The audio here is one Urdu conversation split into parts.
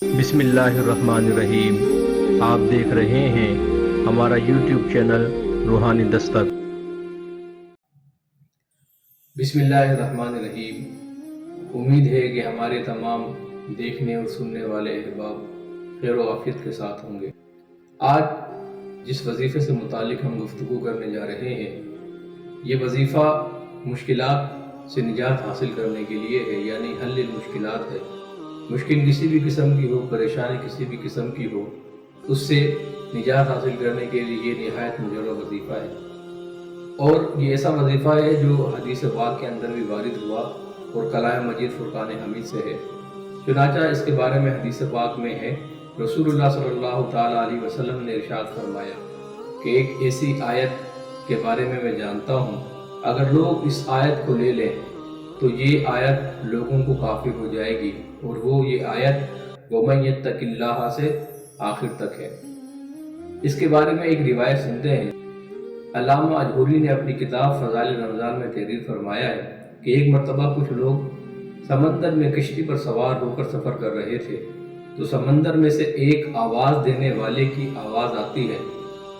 بسم اللہ الرحمن الرحیم، آپ دیکھ رہے ہیں ہمارا یوٹیوب چینل روحانی دستک۔ بسم اللہ الرحمن الرحیم۔ امید ہے کہ ہمارے تمام دیکھنے اور سننے والے احباب خیر و عافیت کے ساتھ ہوں گے۔ آج جس وظیفے سے متعلق ہم گفتگو کرنے جا رہے ہیں، یہ وظیفہ مشکلات سے نجات حاصل کرنے کے لیے ہے، یعنی حل المشکلات ہے۔ مشکل کسی بھی قسم کی ہو، پریشانی کسی بھی قسم کی ہو، اس سے نجات حاصل کرنے کے لیے یہ نہایت مجرب وظیفہ ہے، اور یہ ایسا وظیفہ ہے جو حدیث پاک کے اندر بھی وارد ہوا اور کلام مجید فرقان حمید سے ہے۔ چنانچہ اس کے بارے میں حدیث پاک میں ہے، رسول اللہ صلی اللہ تعالیٰ علیہ وسلم نے ارشاد فرمایا کہ ایک ایسی آیت کے بارے میں جانتا ہوں، اگر لوگ اس آیت کو لے لیں تو یہ آیت لوگوں کو کافی ہو جائے گی، اور وہ یہ آیت وَمَن يَتَّقِ اللَّهَ سے آخر تک ہے۔ اس کے بارے میں ایک روایت سنتے ہیں۔ علامہ اجہوری نے اپنی کتاب فضائل رمضان میں تحریر فرمایا ہے کہ ایک مرتبہ کچھ لوگ سمندر میں کشتی پر سوار ہو کر سفر کر رہے تھے، تو سمندر میں سے ایک آواز دینے والے کی آواز آتی ہے،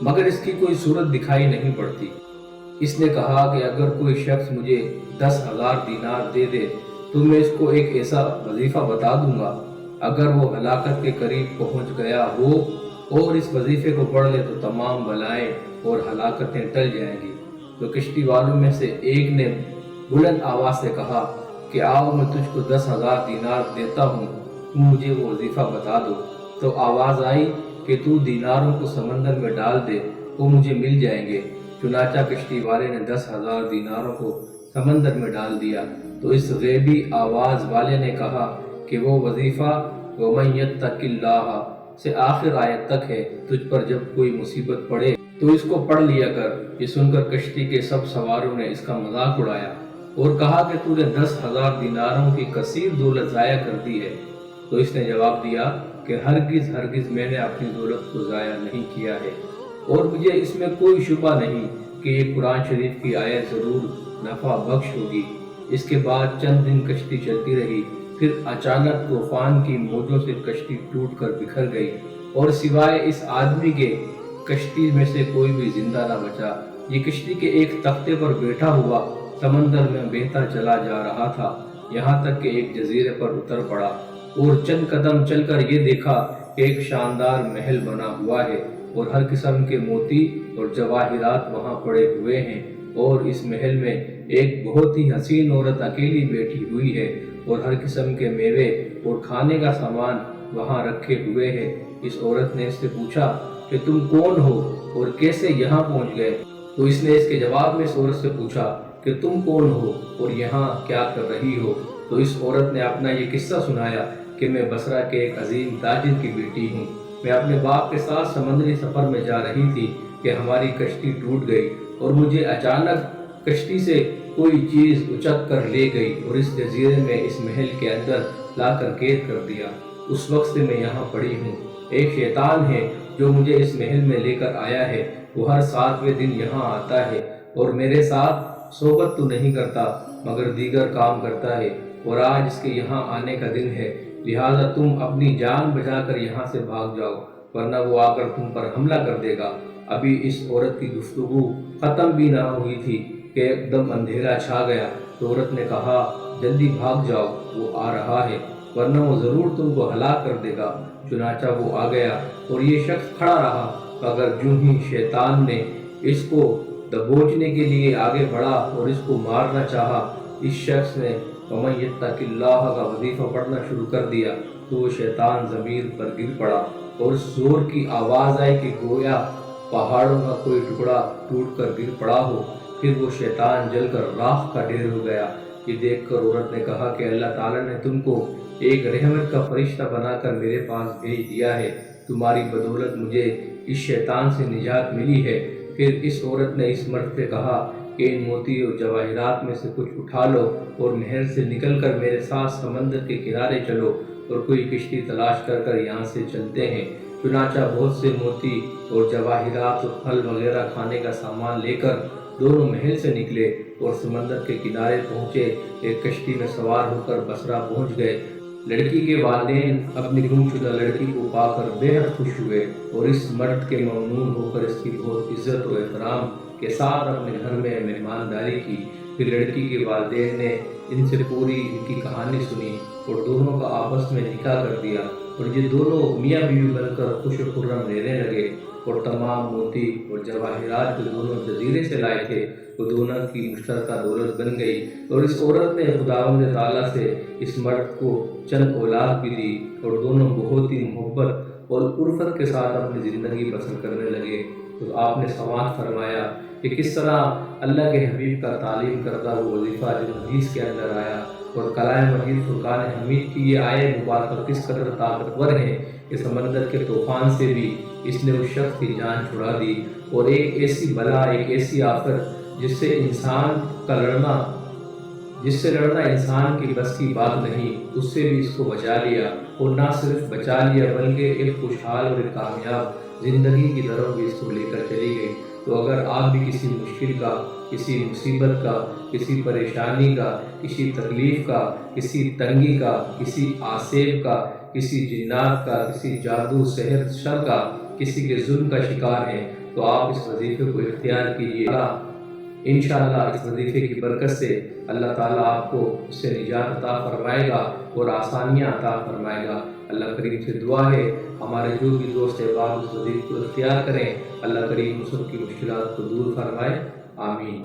مگر اس کی کوئی صورت دکھائی نہیں پڑتی۔ اس نے کہا کہ اگر کوئی شخص مجھے 10,000 دینار دے دے تو میں اس کو ایک ایسا وظیفہ بتا دوں گا، اگر وہ ہلاکت کے قریب پہنچ گیا ہو اور اس وظیفے کو پڑھ لے تو تمام بلائیں اور ہلاکتیں ٹل جائیں گی۔ تو کشتی والوں میں سے ایک نے بلند آواز سے کہا کہ آؤ میں تجھ کو 10,000 دینار دیتا ہوں، تم مجھے وہ وظیفہ بتا دو۔ تو آواز آئی کہ تو دیناروں کو سمندر میں ڈال دے، وہ مجھے مل جائیں گے۔ چنانچہ کشتی والے نے 10,000 دیناروں کو سمندر میں ڈال دیا۔ تو اس غیبی آواز والے نے کہا کہ وہ وظیفہ وَمَن يَتَّقِ اللَّهَ سے آخر آیت تک ہے، تجھ پر جب کوئی مصیبت پڑے تو اس کو پڑھ لیا کر۔ یہ سن کر کشتی کے سب سواروں نے اس کا مذاق اڑایا اور کہا کہ تو نے 10,000 دیناروں کی کثیر دولت ضائع کر دی ہے۔ تو اس نے جواب دیا کہ ہرگز ہرگز میں نے اپنی دولت کو ضائع نہیں کیا ہے، اور مجھے اس میں کوئی شبہ نہیں کہ یہ قرآن شریف کی آیت ضرور نفع بخش ہوگی۔ اس کے بعد چند دن کشتی چلتی رہی، پھر اچانک طوفان کی موجوں سے کشتی ٹوٹ کر بکھر گئی، اور سوائے اس آدمی کے کشتی میں سے کوئی بھی زندہ نہ بچا۔ یہ کشتی کے ایک تختے پر بیٹھا ہوا سمندر میں بہتا چلا جا رہا تھا، یہاں تک کہ ایک جزیرے پر اتر پڑا، اور چند قدم چل کر یہ دیکھا کہ ایک شاندار محل بنا ہوا ہے، اور ہر قسم کے موتی اور جواہرات وہاں پڑے ہوئے ہیں، اور اس محل میں ایک بہت ہی حسین عورت اکیلی بیٹھی ہوئی ہے، اور ہر قسم کے میوے اور کھانے کا سامان وہاں رکھے ہوئے ہیں۔ اس عورت نے اس سے پوچھا کہ تم کون ہو اور کیسے یہاں پہنچ گئے؟ تو اس نے اس کے جواب میں اس عورت سے پوچھا کہ تم کون ہو اور یہاں کیا کر رہی ہو؟ تو اس عورت نے اپنا یہ قصہ سنایا کہ میں بصرہ کے ایک عظیم تاجر کی بیٹی ہوں، میں اپنے باپ کے ساتھ سمندری سفر میں جا رہی تھی کہ ہماری کشتی ٹوٹ گئی، اور مجھے اچانک کشتی سے کوئی چیز اچک کر لے گئی اور اس جزیرے میں اس محل کے اندر لا کر قید کر دیا۔ اس وقت سے میں یہاں پڑی ہوں۔ ایک شیطان ہے جو مجھے اس محل میں لے کر آیا ہے، وہ ہر 7ویں دن یہاں آتا ہے اور میرے ساتھ صحبت تو نہیں کرتا مگر دیگر کام کرتا ہے، اور آج اس کے یہاں آنے کا دن ہے، لہٰذا تم اپنی جان بچا کر یہاں سے بھاگ جاؤ، ورنہ وہ آ کر تم پر حملہ کر دے گا۔ ابھی اس عورت کی گفتگو ختم بھی نہ ہوئی تھی کہ ایک دم اندھیرا چھا گیا۔ تو عورت نے کہا جلدی بھاگ جاؤ، وہ آ رہا ہے، ورنہ وہ ضرور تم کو ہلاک کر دے گا۔ چنانچہ وہ آ گیا اور یہ شخص کھڑا رہا، مگر جو ہی شیطان نے اس کو دبوچنے کے لیے آگے بڑھا اور اس کو مارنا چاہا، اس شخص نے وَمَن يَتَّقِ اللَّهَ کا وظیفہ پڑھنا شروع کر دیا، تو وہ شیطان زمین پر گر پڑا، اور زور کی آواز آئی کہ گویا پہاڑوں کا کوئی ٹکڑا ٹوٹ کر گر پڑا ہو، پھر وہ شیطان جل کر راکھ کا ڈھیر ہو گیا۔ یہ دیکھ کر عورت نے کہا کہ اللہ تعالیٰ نے تم کو ایک رحمت کا فرشتہ بنا کر میرے پاس بھیج دیا ہے، تمہاری بدولت مجھے اس شیطان سے نجات ملی ہے۔ پھر اس عورت نے اس مرد سے کہا کہ ان موتی اور جواہرات میں سے کچھ اٹھا لو اور محل سے نکل کر میرے ساتھ سمندر کے کنارے چلو، اور کوئی کشتی تلاش کر کر یہاں سے چلتے ہیں۔ چنانچہ بہت سے موتی اور جواہرات اور پھل وغیرہ کھانے کا سامان لے کر دونوں محل سے نکلے اور سمندر کے کنارے پہنچے، ایک کشتی میں سوار ہو کر بصرہ پہنچ گئے۔ لڑکی کے والدین اپنی گمشدہ لڑکی کو پا کر بے حد خوش ہوئے اور اس مرد کے ممنون ہو کر اس کی بہت عزت و احترام کے ساتھ اپنے گھر میں مہمانداری کی۔ پھر لڑکی کے والدین نے ان سے پوری ان کی کہانی سنی اور دونوں کا آپس میں نکاح کر دیا، اور یہ دونوں میاں بیوی بن کر خوش و خرم رہنے لگے، اور تمام موتی اور جواہرات جو دونوں جزیرے سے لائے تھے وہ دونوں کی مشترکہ دولت بن گئی، اور اس عورت نے خداوند تعالیٰ سے اس مرد کو چند اولاد بھی دی، اور دونوں بہت ہی محبت اور الفت کے ساتھ اپنی زندگی بسر کرنے لگے۔ تو آپ نے سماعت فرمایا کہ کس طرح اللہ کے حبیب کا تعلیم کردہ وہ وظیفہ جو حدیث کے اندر آیا، اور کلام مجید فرقان حمید کی یہ آیے مبارکہ کس قدر طاقتور ہیں کہ سمندر کے طوفان سے بھی اس نے اس شخص کی جان چھڑا دی، اور ایک ایسی بلا، ایک ایسی آفت جس سے لڑنا انسان کی بس کی بات نہیں، اس سے بھی اس کو بچا لیا، اور نہ صرف بچا لیا بلکہ ایک خوشحال اور ایک کامیاب زندگی کی طرف بھی اس کو لے کر چلی گئی۔ تو اگر آپ بھی کسی مشکل کا، کسی مصیبت کا، کسی پریشانی کا، کسی تکلیف کا، کسی تنگی کا، کسی آسیب کا، کسی جنات کا، کسی جادو سحر شر کا، کسی کے ظلم کا شکار ہیں، تو آپ اس وظیفے کو اختیار کیجیے۔ انشاءاللہ اس وظیفے کی برکت سے اللہ تعالیٰ آپ کو اس سے نجات عطا فرمائے گا اور آسانیاں عطا فرمائے گا۔ اللہ کریم سے دعا ہے ہمارے جو بھی دوست احباب اس وظیفے کو اختیار کریں، اللہ کریم سب کی مشکلات کو دور فرمائے، آمین۔